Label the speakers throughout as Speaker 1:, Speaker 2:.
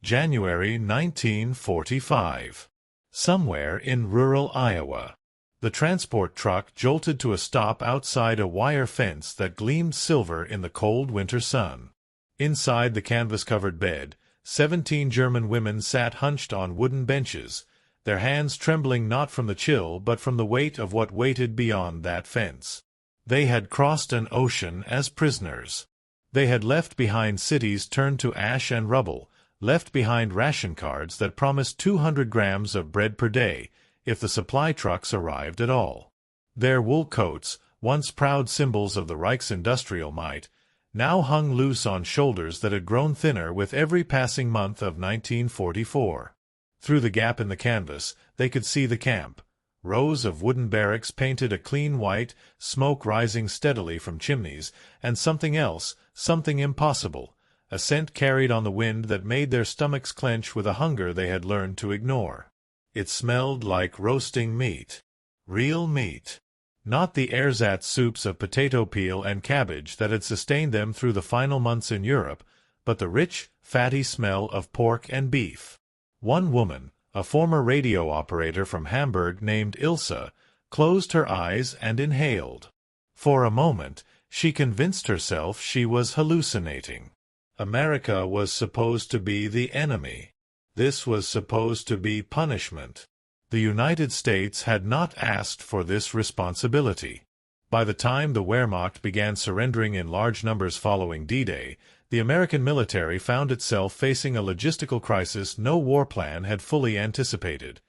Speaker 1: January 1945. Somewhere in rural Iowa, the transport truck jolted to a stop outside a wire fence that gleamed silver in the cold winter sun. Inside the canvas-covered bed, 17 German women sat hunched on wooden benches, their hands trembling not from the chill but from the weight of what waited beyond that fence. They had crossed an ocean as prisoners. They had left behind cities turned to ash and rubble, left behind ration cards that promised 200 grams of bread per day, if the supply trucks arrived at all. Their wool coats, once proud symbols of the Reich's industrial might, now hung loose on shoulders that had grown thinner with every passing month of 1944. Through the gap in the canvas, they could see the camp. Rows of wooden barracks painted a clean white, smoke rising steadily from chimneys, and something else, something impossible, a scent carried on the wind that made their stomachs clench with a hunger they had learned to ignore. It smelled like roasting meat. Real meat. Not the ersatz soups of potato peel and cabbage that had sustained them through the final months in Europe, but the rich, fatty smell of pork and beef. One woman, a former radio operator from Hamburg named Ilse, closed her eyes and inhaled. For a moment, she convinced herself she was hallucinating. America was supposed to be the enemy. This was supposed to be punishment. The United States had not asked for this responsibility. By the time the Wehrmacht began surrendering in large numbers following D-Day, the American military found itself facing a logistical crisis no war plan had fully anticipated.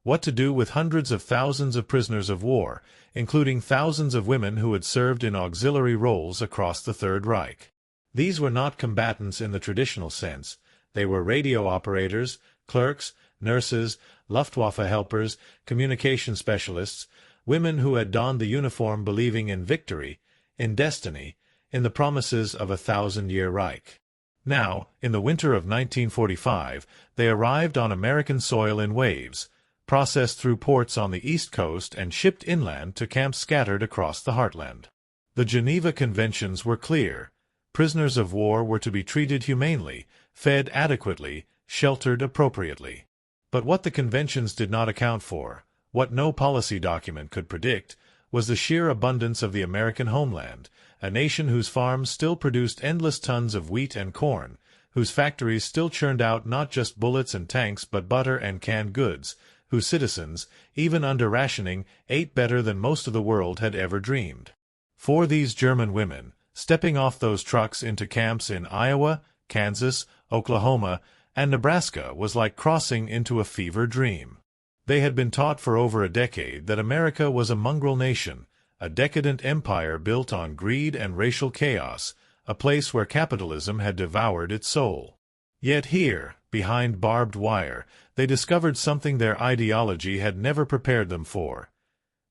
Speaker 1: What to do with hundreds of thousands of prisoners of war, including thousands of women who had served in auxiliary roles across the Third Reich. These were not combatants in the traditional sense. They were radio operators, clerks, nurses, Luftwaffe helpers, communication specialists, women who had donned the uniform believing in victory, in destiny, in the promises of a 1,000-year Reich. Now, in the winter of 1945, they arrived on American soil in waves, processed through ports on the East Coast and shipped inland to camps scattered across the heartland. The Geneva Conventions were clear. Prisoners of war were to be treated humanely, fed adequately, sheltered appropriately. But what the conventions did not account for, what no policy document could predict, was the sheer abundance of the American homeland, a nation whose farms still produced endless tons of wheat and corn, whose factories still churned out not just bullets and tanks but butter and canned goods, whose citizens, even under rationing, ate better than most of the world had ever dreamed. For these German women, stepping off those trucks into camps in Iowa, Kansas, Oklahoma, and Nebraska was like crossing into a fever dream. They had been taught for over a decade that America was a mongrel nation, a decadent empire built on greed and racial chaos, a place where capitalism had devoured its soul. Yet here, behind barbed wire, they discovered something their ideology had never prepared them for.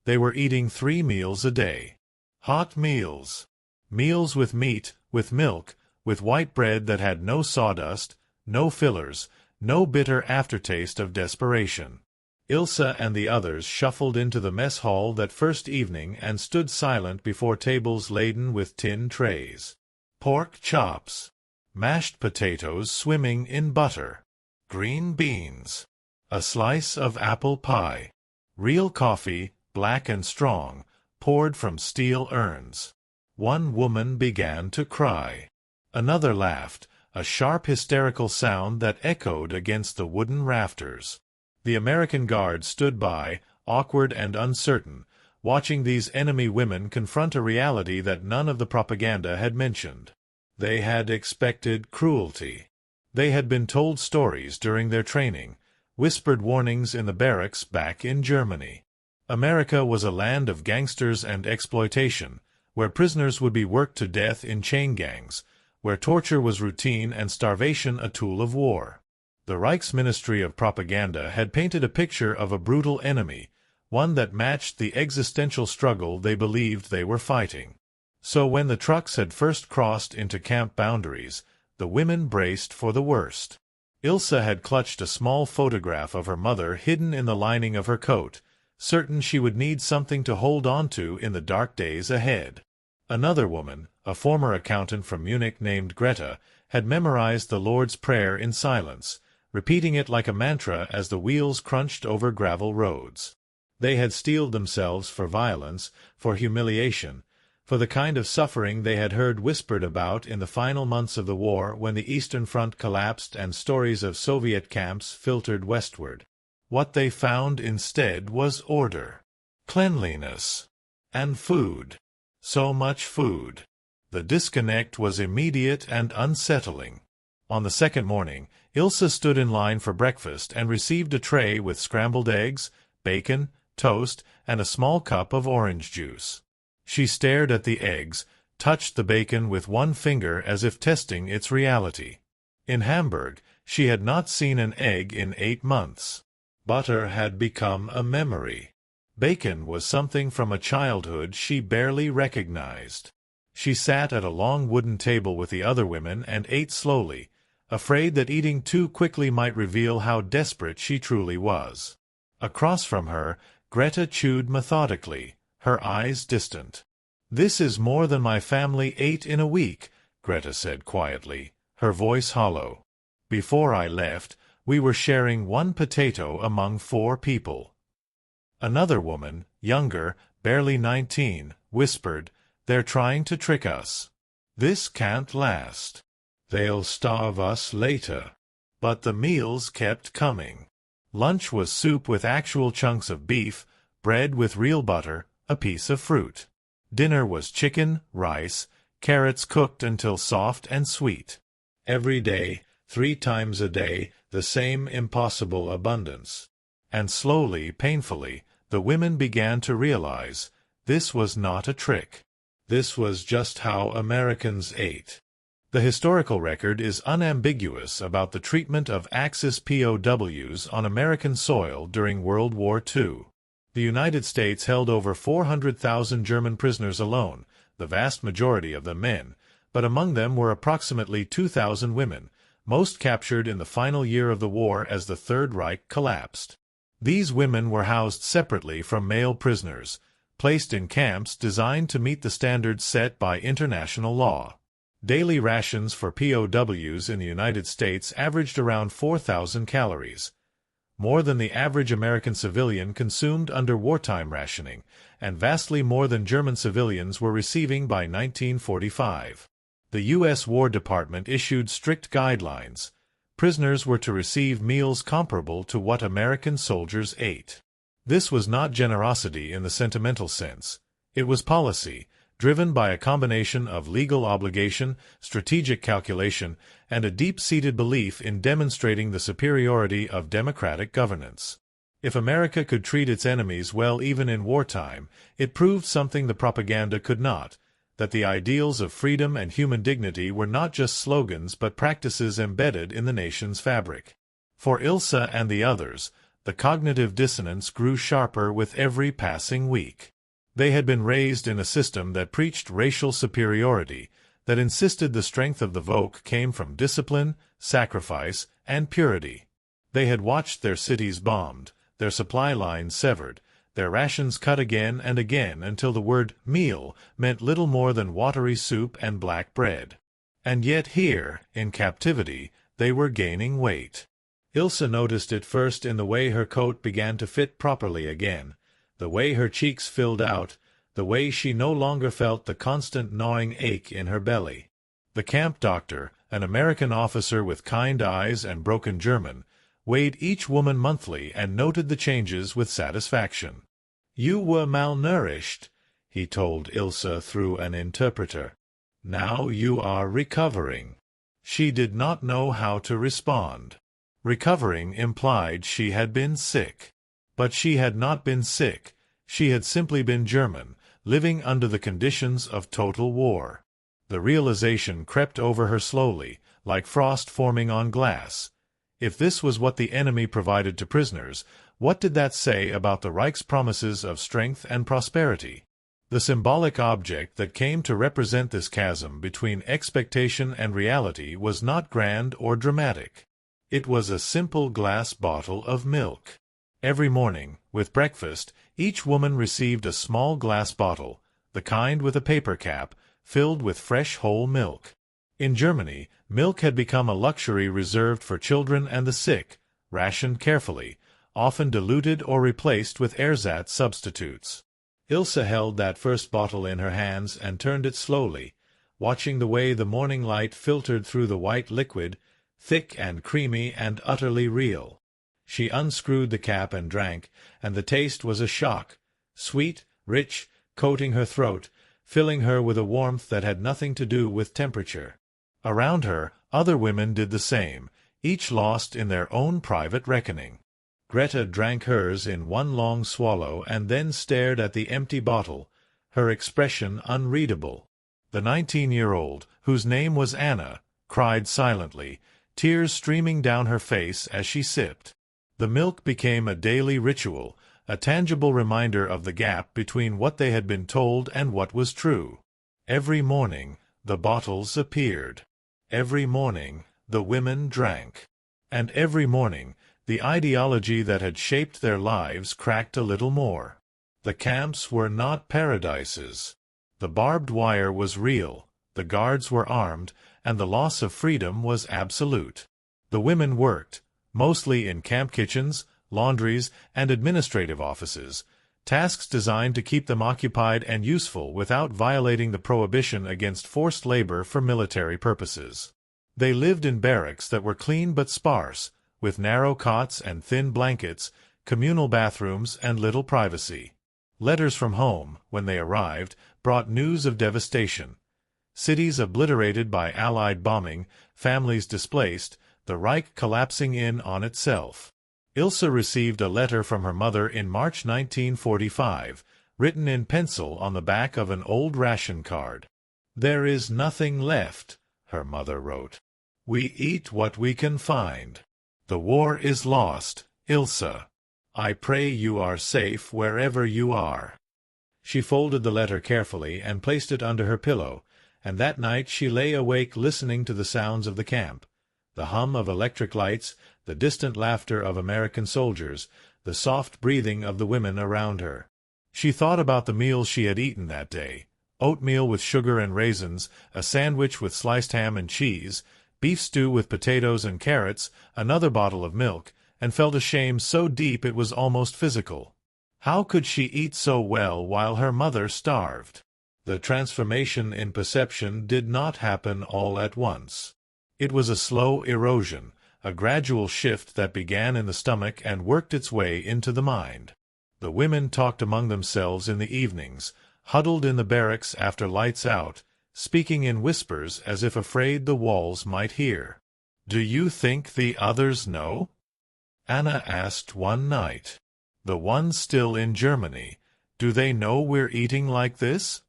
Speaker 1: They were eating 3 meals a day. Hot meals. Meals with meat, with milk, with white bread that had no sawdust, no fillers, no bitter aftertaste of desperation. Ilse and the others shuffled into the mess hall that first evening and stood silent before tables laden with tin trays. Pork chops. Mashed potatoes swimming in butter. Green beans. A slice of apple pie. Real coffee, black and strong, poured from steel urns. One woman began to cry. Another laughed, a sharp hysterical sound that echoed against the wooden rafters. The American guard stood by, awkward and uncertain, watching these enemy women confront a reality that none of the propaganda had mentioned. They had expected cruelty. They had been told stories during their training, whispered warnings in the barracks back in Germany. America was a land of gangsters and exploitation, where prisoners would be worked to death in chain gangs, where torture was routine and starvation a tool of war. The Reich's Ministry of Propaganda had painted a picture of a brutal enemy, one that matched the existential struggle they believed they were fighting. So when the trucks had first crossed into camp boundaries, the women braced for the worst. Ilse had clutched a small photograph of her mother hidden in the lining of her coat, certain she would need something to hold on to in the dark days ahead. Another woman, a former accountant from Munich named Greta, had memorized the Lord's Prayer in silence, repeating it like a mantra as the wheels crunched over gravel roads. They had steeled themselves for violence, for humiliation, for the kind of suffering they had heard whispered about in the final months of the war when the Eastern Front collapsed and stories of Soviet camps filtered westward. What they found instead was order, cleanliness, and food. So much food. The disconnect was immediate and unsettling. On the second morning, Ilse stood in line for breakfast and received a tray with scrambled eggs, bacon, toast, and a small cup of orange juice. She stared at the eggs, touched the bacon with one finger as if testing its reality. In Hamburg, she had not seen an egg in 8 months. Butter had become a memory. Bacon was something from a childhood she barely recognized. She sat at a long wooden table with the other women and ate slowly, afraid that eating too quickly might reveal how desperate she truly was. Across from her, Greta chewed methodically, her eyes distant. "This is more than my family ate in a week," Greta said quietly, her voice hollow. "Before I left, we were sharing 1 potato among 4 people." Another woman, younger, barely 19, whispered, "They're trying to trick us. This can't last. They'll starve us later." But the meals kept coming. Lunch was soup with actual chunks of beef, bread with real butter, a piece of fruit. Dinner was chicken, rice, carrots cooked until soft and sweet. Every day, 3 times a day, the same impossible abundance. And slowly, painfully, the women began to realize this was not a trick. This was just how Americans ate. The historical record is unambiguous about the treatment of Axis POWs on American soil during World War II. The United States held over 400,000 German prisoners alone, the vast majority of them men, but among them were approximately 2,000 women, most captured in the final year of the war as the Third Reich collapsed. These women were housed separately from male prisoners, placed in camps designed to meet the standards set by international law. Daily rations for POWs in the United States averaged around 4,000 calories, more than the average American civilian consumed under wartime rationing, and vastly more than German civilians were receiving by 1945. The U.S. War Department issued strict guidelines. Prisoners were to receive meals comparable to what American soldiers ate. This was not generosity in the sentimental sense. It was policy, driven by a combination of legal obligation, strategic calculation, and a deep-seated belief in demonstrating the superiority of democratic governance. If America could treat its enemies well even in wartime, it proved something the propaganda could not, that the ideals of freedom and human dignity were not just slogans but practices embedded in the nation's fabric. For Ilse and the others, the cognitive dissonance grew sharper with every passing week. They had been raised in a system that preached racial superiority, that insisted the strength of the Volk came from discipline, sacrifice, and purity. They had watched their cities bombed, their supply lines severed, their rations cut again and again until the word meal meant little more than watery soup and black bread. And yet here, in captivity, they were gaining weight. Ilse noticed it first in the way her coat began to fit properly again, the way her cheeks filled out, the way she no longer felt the constant gnawing ache in her belly. The camp doctor, an American officer with kind eyes and broken German, weighed each woman monthly and noted the changes with satisfaction. "You were malnourished," he told Ilse through an interpreter. "Now you are recovering." She did not know how to respond. Recovering implied she had been sick. But she had not been sick. She had simply been German, living under the conditions of total war. The realization crept over her slowly, like frost forming on glass. If this was what the enemy provided to prisoners, what did that say about the Reich's promises of strength and prosperity? The symbolic object that came to represent this chasm between expectation and reality was not grand or dramatic. It was a simple glass bottle of milk. Every morning, with breakfast, each woman received a small glass bottle, the kind with a paper cap, filled with fresh whole milk. In Germany, Milk had become a luxury reserved for children and the sick, rationed carefully, often diluted or replaced with ersatz substitutes. Ilse held that first bottle in her hands and turned it slowly, watching the way the morning light filtered through the white liquid, thick and creamy and utterly real. She unscrewed the cap and drank, and the taste was a shock, sweet, rich, coating her throat, filling her with a warmth that had nothing to do with temperature. Around her, other women did the same, each lost in their own private reckoning. Greta drank hers in one long swallow and then stared at the empty bottle, her expression unreadable. The 19-year-old, whose name was Anna, cried silently, tears streaming down her face as she sipped. The milk became a daily ritual, a tangible reminder of the gap between what they had been told and what was true. Every morning, the bottles appeared. Every morning, the women drank. And every morning, the ideology that had shaped their lives cracked a little more. The camps were not paradises. The barbed wire was real, the guards were armed, and the loss of freedom was absolute. The women worked, mostly in camp kitchens, laundries, and administrative offices, tasks designed to keep them occupied and useful without violating the prohibition against forced labor for military purposes. They lived in barracks that were clean but sparse, with narrow cots and thin blankets, communal bathrooms, and little privacy. Letters from home, when they arrived, brought news of devastation. Cities obliterated by Allied bombing, families displaced, the Reich collapsing in on itself. Ilse received a letter from her mother in March 1945, written in pencil on the back of an old ration card. "There is nothing left," her mother wrote. "We eat what we can find. The war is lost, Ilse. I pray you are safe wherever you are." She folded the letter carefully and placed it under her pillow, and that night she lay awake listening to the sounds of the camp, the hum of electric lights, the distant laughter of American soldiers, the soft breathing of the women around her. She thought about the meals she had eaten that day: oatmeal with sugar and raisins, a sandwich with sliced ham and cheese, beef stew with potatoes and carrots, another bottle of milk, and felt a shame so deep it was almost physical. How could she eat so well while her mother starved? The transformation in perception did not happen all at once. It was a slow erosion, a gradual shift that began in the stomach and worked its way into the mind. The women talked among themselves in the evenings, huddled in the barracks after lights out, speaking in whispers as if afraid the walls might hear. "Do you think the others know?" Anna asked one night. "The ones still in Germany, do they know we're eating like this?"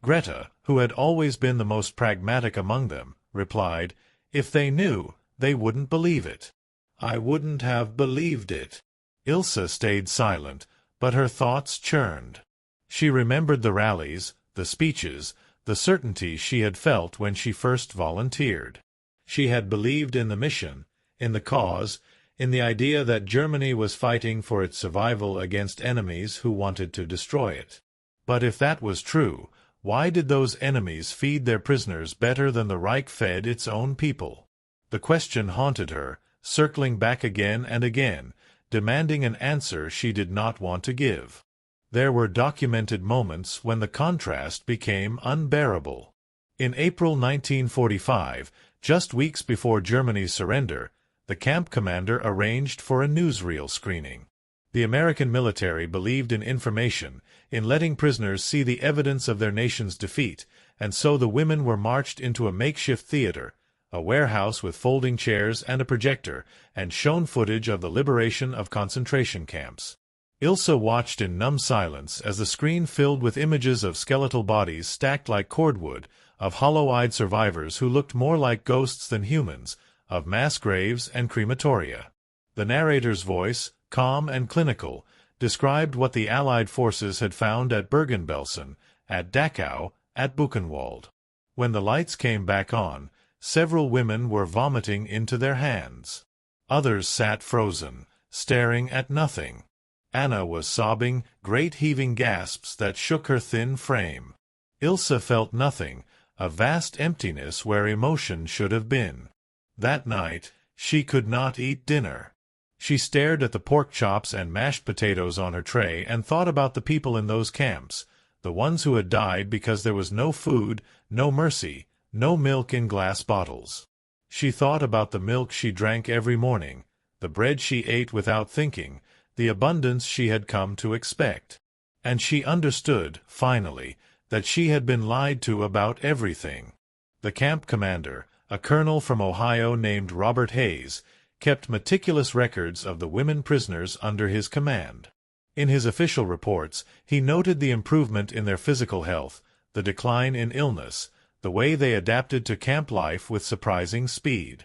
Speaker 1: Greta, who had always been the most pragmatic among them, replied, "If they knew, they wouldn't believe it." "I wouldn't have believed it." Ilse stayed silent, but her thoughts churned. She remembered the rallies, the speeches, the certainty she had felt when she first volunteered. She had believed in the mission, in the cause, in the idea that Germany was fighting for its survival against enemies who wanted to destroy it. But if that was true, why did those enemies feed their prisoners better than the Reich fed its own people? The question haunted her, circling back again and again, demanding an answer she did not want to give. There were documented moments when the contrast became unbearable. In April 1945, just weeks before Germany's surrender, the camp commander arranged for a newsreel screening. The American military believed in information, in letting prisoners see the evidence of their nation's defeat, and so the women were marched into a makeshift theater, a warehouse with folding chairs and a projector, and shown footage of the liberation of concentration camps. Ilse watched in numb silence as the screen filled with images of skeletal bodies stacked like cordwood, of hollow-eyed survivors who looked more like ghosts than humans, of mass graves and crematoria. The narrator's voice, calm and clinical, described what the Allied forces had found at Bergen-Belsen, at Dachau, at Buchenwald. When the lights came back on, several women were vomiting into their hands. Others sat frozen, staring at nothing. Anna was sobbing, great heaving gasps that shook her thin frame. Ilse felt nothing, a vast emptiness where emotion should have been. That night, she could not eat dinner. She stared at the pork chops and mashed potatoes on her tray and thought about the people in those camps, the ones who had died because there was no food, no mercy, no milk in glass bottles. She thought about the milk she drank every morning, the bread she ate without thinking, the abundance she had come to expect. And she understood, finally, that she had been lied to about everything. The camp commander, a colonel from Ohio named Robert Hayes, kept meticulous records of the women prisoners under his command. In his official reports, he noted the improvement in their physical health, the decline in illness, the way they adapted to camp life with surprising speed.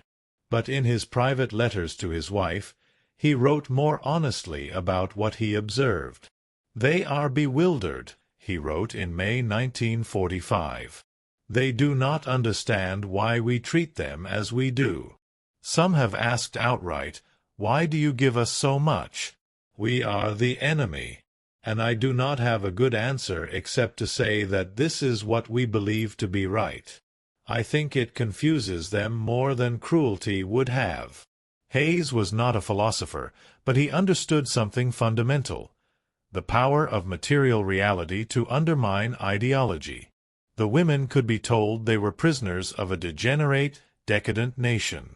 Speaker 1: But in his private letters to his wife, he wrote more honestly about what he observed. "They are bewildered," he wrote in May 1945. "They do not understand why we treat them as we do. Some have asked outright, 'Why do you give us so much? We are the enemy.' And I do not have a good answer except to say that this is what we believe to be right. I think it confuses them more than cruelty would have." Hayes was not a philosopher, but he understood something fundamental: the power of material reality to undermine ideology. The women could be told they were prisoners of a degenerate, decadent nation.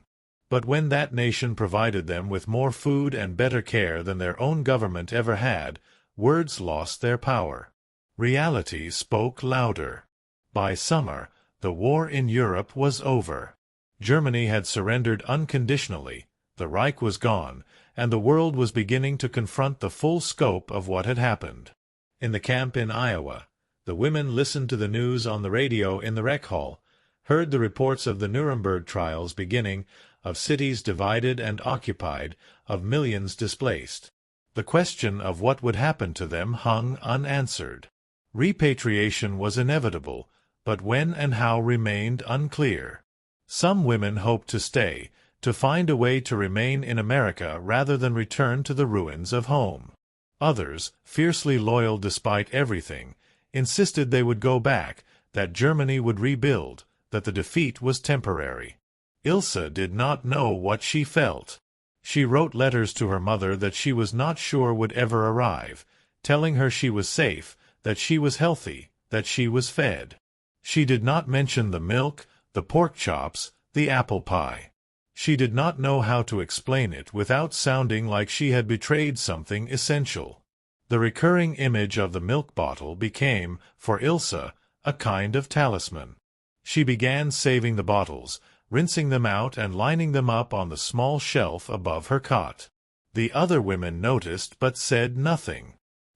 Speaker 1: But when that nation provided them with more food and better care than their own government ever had, words lost their power. Reality spoke louder. By summer, the war in Europe was over. Germany had surrendered unconditionally, the Reich was gone, and the world was beginning to confront the full scope of what had happened. In the camp in Iowa, the women listened to the news on the radio in the rec hall, heard the reports of the Nuremberg trials beginning, of cities divided and occupied, of millions displaced. The question of what would happen to them hung unanswered. Repatriation was inevitable, but when and how remained unclear. Some women hoped to stay, to find a way to remain in America rather than return to the ruins of home. Others, fiercely loyal despite everything, insisted they would go back, that Germany would rebuild, that the defeat was temporary. Ilse did not know what she felt. She wrote letters to her mother that she was not sure would ever arrive, telling her she was safe, that she was healthy, that she was fed. She did not mention the milk, the pork chops, the apple pie. She did not know how to explain it without sounding like she had betrayed something essential. The recurring image of the milk bottle became, for Ilse, a kind of talisman. She began saving the bottles, rinsing them out and lining them up on the small shelf above her cot. The other women noticed but said nothing.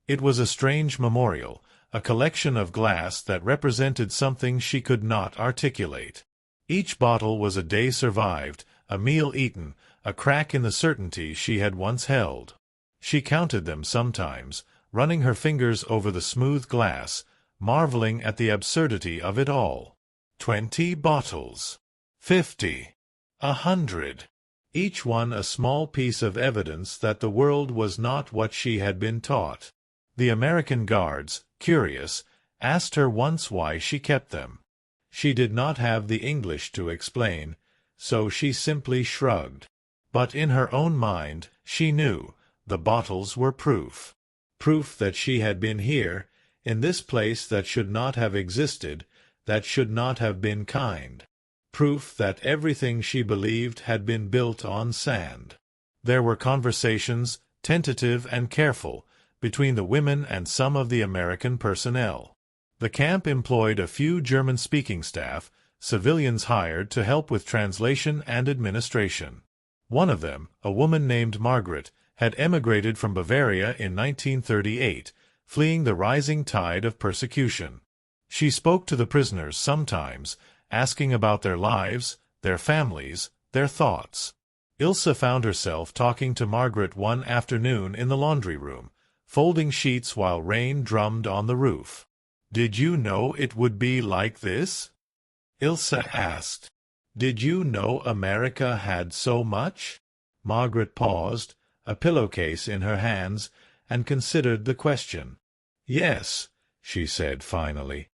Speaker 1: It was a strange memorial, a collection of glass that represented something she could not articulate. Each bottle was a day survived, a meal eaten, a crack in the certainty she had once held. She counted them sometimes, running her fingers over the smooth glass, marveling at the absurdity of it all. 20 bottles. 50. 100. Each one a small piece of evidence that the world was not what she had been taught. The American guards, curious, asked her once why she kept them. She did not have the English to explain, so she simply shrugged. But in her own mind, she knew, the bottles were proof. Proof that she had been here, in this place that should not have existed, that should not have been kind. Proof that everything she believed had been built on sand. There were conversations, tentative and careful, between the women and some of the American personnel. The camp employed a few German-speaking staff, civilians hired to help with translation and administration. One of them, a woman named Margaret, had emigrated from Bavaria in 1938, fleeing the rising tide of persecution. She spoke to the prisoners sometimes, asking about their lives, their families, their thoughts. Ilse found herself talking to Margaret one afternoon in the laundry room, folding sheets while rain drummed on the roof. "Did you know it would be like this?" Ilse asked. "Did you know America had so much?" Margaret paused, a pillowcase in her hands, and considered the question. "Yes," she said finally.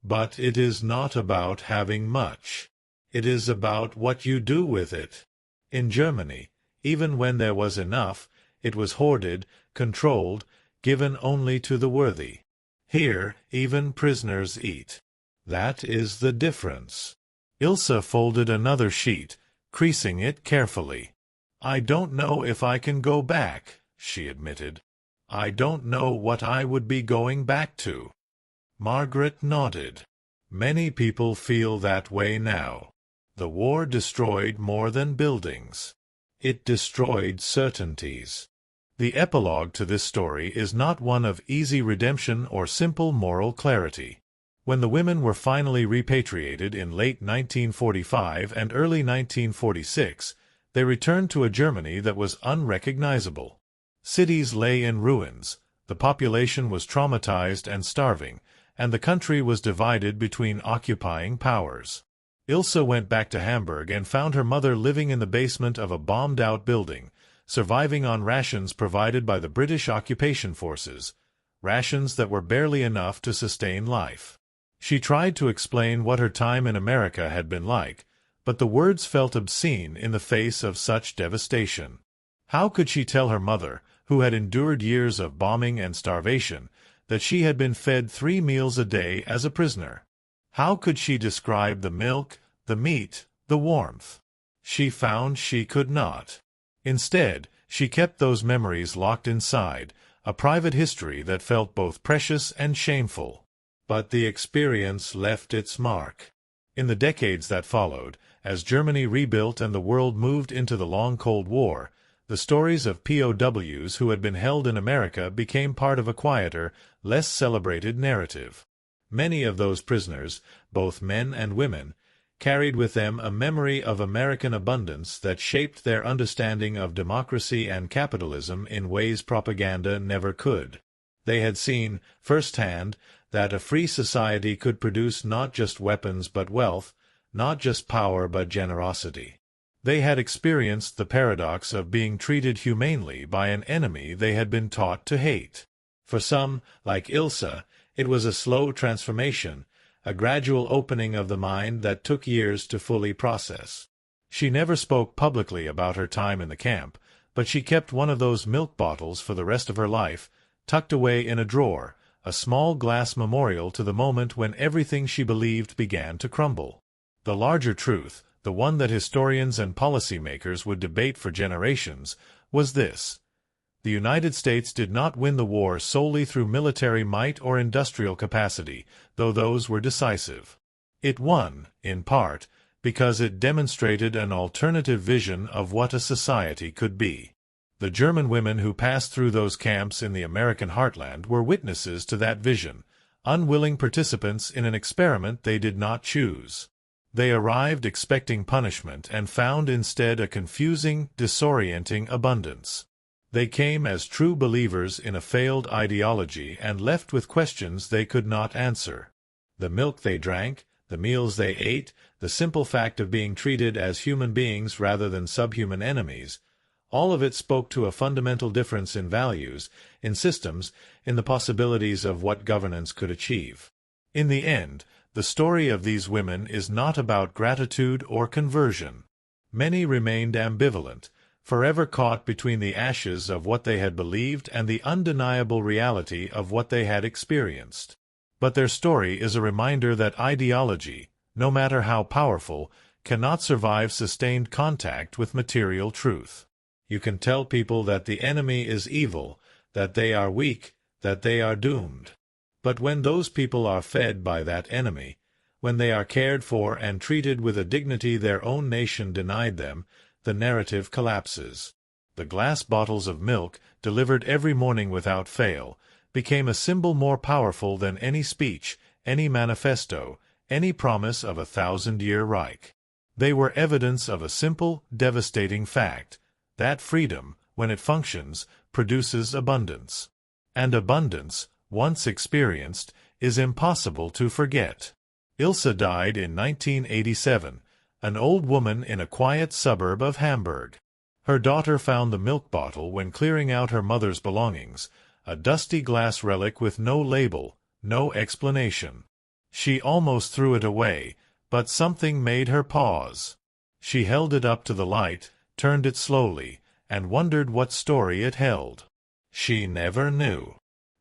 Speaker 1: But it is not about having much. It is about what you do with it. In Germany, even when there was enough, it was hoarded, controlled, given only to the worthy. Here, even prisoners eat. That is the difference. Ilse folded another sheet, creasing it carefully. I don't know if I can go back, she admitted. I don't know what I would be going back to. Margaret nodded. Many people feel that way now. The war destroyed more than buildings. It destroyed certainties. The epilogue to this story is not one of easy redemption or simple moral clarity. When the women were finally repatriated in late 1945 and early 1946, they returned to a Germany that was unrecognizable. Cities lay in ruins, the population was traumatized and starving, and the country was divided between occupying powers. Ilse went back to Hamburg and found her mother living in the basement of a bombed-out building, surviving on rations provided by the British occupation forces, rations that were barely enough to sustain life. She tried to explain what her time in America had been like, but the words felt obscene in the face of such devastation. How could she tell her mother, who had endured years of bombing and starvation, that she had been fed 3 meals a day as a prisoner? How could she describe the milk, the meat, the warmth? She found she could not. Instead, she kept those memories locked inside, a private history that felt both precious and shameful. But the experience left its mark. In the decades that followed, as Germany rebuilt and the world moved into the long Cold War, the stories of POWs who had been held in America became part of a quieter, less celebrated narrative. Many of those prisoners, both men and women, carried with them a memory of American abundance that shaped their understanding of democracy and capitalism in ways propaganda never could. They had seen, firsthand, that a free society could produce not just weapons but wealth, not just power but generosity. They had experienced the paradox of being treated humanely by an enemy they had been taught to hate. For some, like Ilse, it was a slow transformation, a gradual opening of the mind that took years to fully process. She never spoke publicly about her time in the camp, but she kept one of those milk bottles for the rest of her life, tucked away in a drawer, a small glass memorial to the moment when everything she believed began to crumble. The larger truth, the one that historians and policymakers would debate for generations, was this: the United States did not win the war solely through military might or industrial capacity, though those were decisive. It won, in part, because it demonstrated an alternative vision of what a society could be. The German women who passed through those camps in the American heartland were witnesses to that vision, unwilling participants in an experiment they did not choose. They arrived expecting punishment and found instead a confusing, disorienting abundance. They came as true believers in a failed ideology and left with questions they could not answer. The milk they drank, the meals they ate, the simple fact of being treated as human beings rather than subhuman enemies, all of it spoke to a fundamental difference in values, in systems, in the possibilities of what governance could achieve. In the end, the story of these women is not about gratitude or conversion. Many remained ambivalent, forever caught between the ashes of what they had believed and the undeniable reality of what they had experienced. But their story is a reminder that ideology, no matter how powerful, cannot survive sustained contact with material truth. You can tell people that the enemy is evil, that they are weak, that they are doomed. But when those people are fed by that enemy, when they are cared for and treated with a dignity their own nation denied them, the narrative collapses. The glass bottles of milk, delivered every morning without fail, became a symbol more powerful than any speech, any manifesto, any promise of a 1,000-year Reich. They were evidence of a simple, devastating fact: that freedom, when it functions, produces abundance. And abundance, once experienced, is impossible to forget. Ilse died in 1987, an old woman in a quiet suburb of Hamburg. Her daughter found the milk bottle when clearing out her mother's belongings, a dusty glass relic with no label, no explanation. She almost threw it away, but something made her pause. She held it up to the light, turned it slowly, and wondered what story it held. She never knew.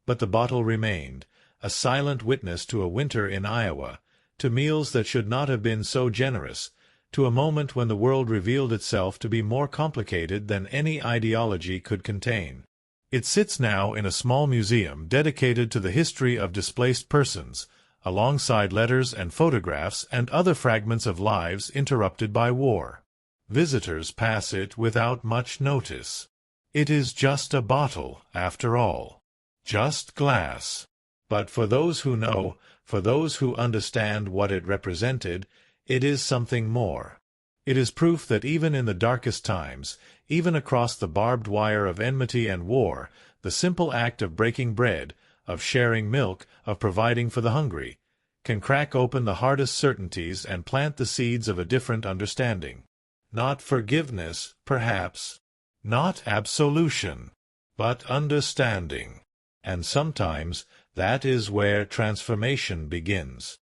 Speaker 1: But the bottle remained, a silent witness to a winter in Iowa, to meals that should not have been so generous, to a moment when the world revealed itself to be more complicated than any ideology could contain. It sits now in a small museum dedicated to the history of displaced persons, alongside letters and photographs and other fragments of lives interrupted by war. Visitors pass it without much notice. It is just a bottle, after all. Just glass. But for those who know, for those who understand what it represented, it is something more. It is proof that even in the darkest times, even across the barbed wire of enmity and war, the simple act of breaking bread, of sharing milk, of providing for the hungry, can crack open the hardest certainties and plant the seeds of a different understanding. Not forgiveness, perhaps, not absolution, but understanding. And sometimes that is where transformation begins.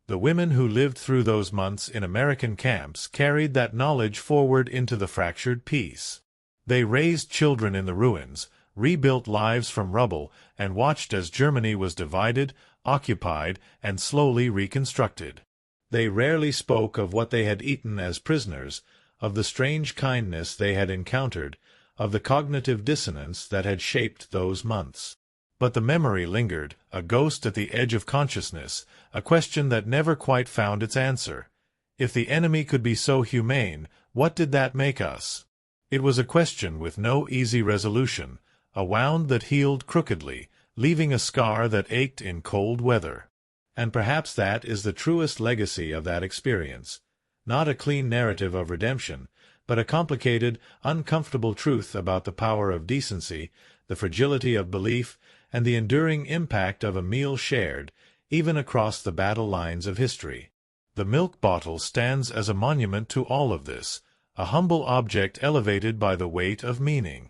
Speaker 1: The women who lived through those months in American camps carried that knowledge forward into the fractured peace. They raised children in the ruins, rebuilt lives from rubble, and watched as Germany was divided, occupied, and slowly reconstructed. They rarely spoke of what they had eaten as prisoners, of the strange kindness they had encountered, of the cognitive dissonance that had shaped those months. But the memory lingered, a ghost at the edge of consciousness, a question that never quite found its answer. If the enemy could be so humane, what did that make us? It was a question with no easy resolution, a wound that healed crookedly, leaving a scar that ached in cold weather. And perhaps that is the truest legacy of that experience. Not a clean narrative of redemption, but a complicated, uncomfortable truth about the power of decency, the fragility of belief, and the enduring impact of a meal shared, even across the battle lines of history. The milk bottle stands as a monument to all of this, a humble object elevated by the weight of meaning.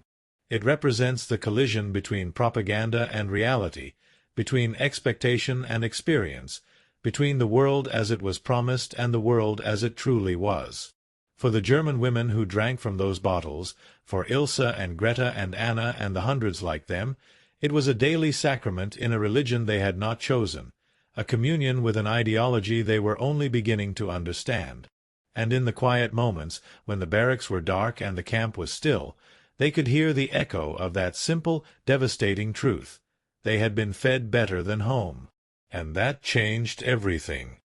Speaker 1: It represents the collision between propaganda and reality, between expectation and experience, between the world as it was promised and the world as it truly was. For the German women who drank from those bottles, for Ilse and Greta and Anna and the hundreds like them, it was a daily sacrament in a religion they had not chosen, a communion with an ideology they were only beginning to understand. And in the quiet moments, when the barracks were dark and the camp was still, they could hear the echo of that simple, devastating truth. They had been fed better than home. And that changed everything.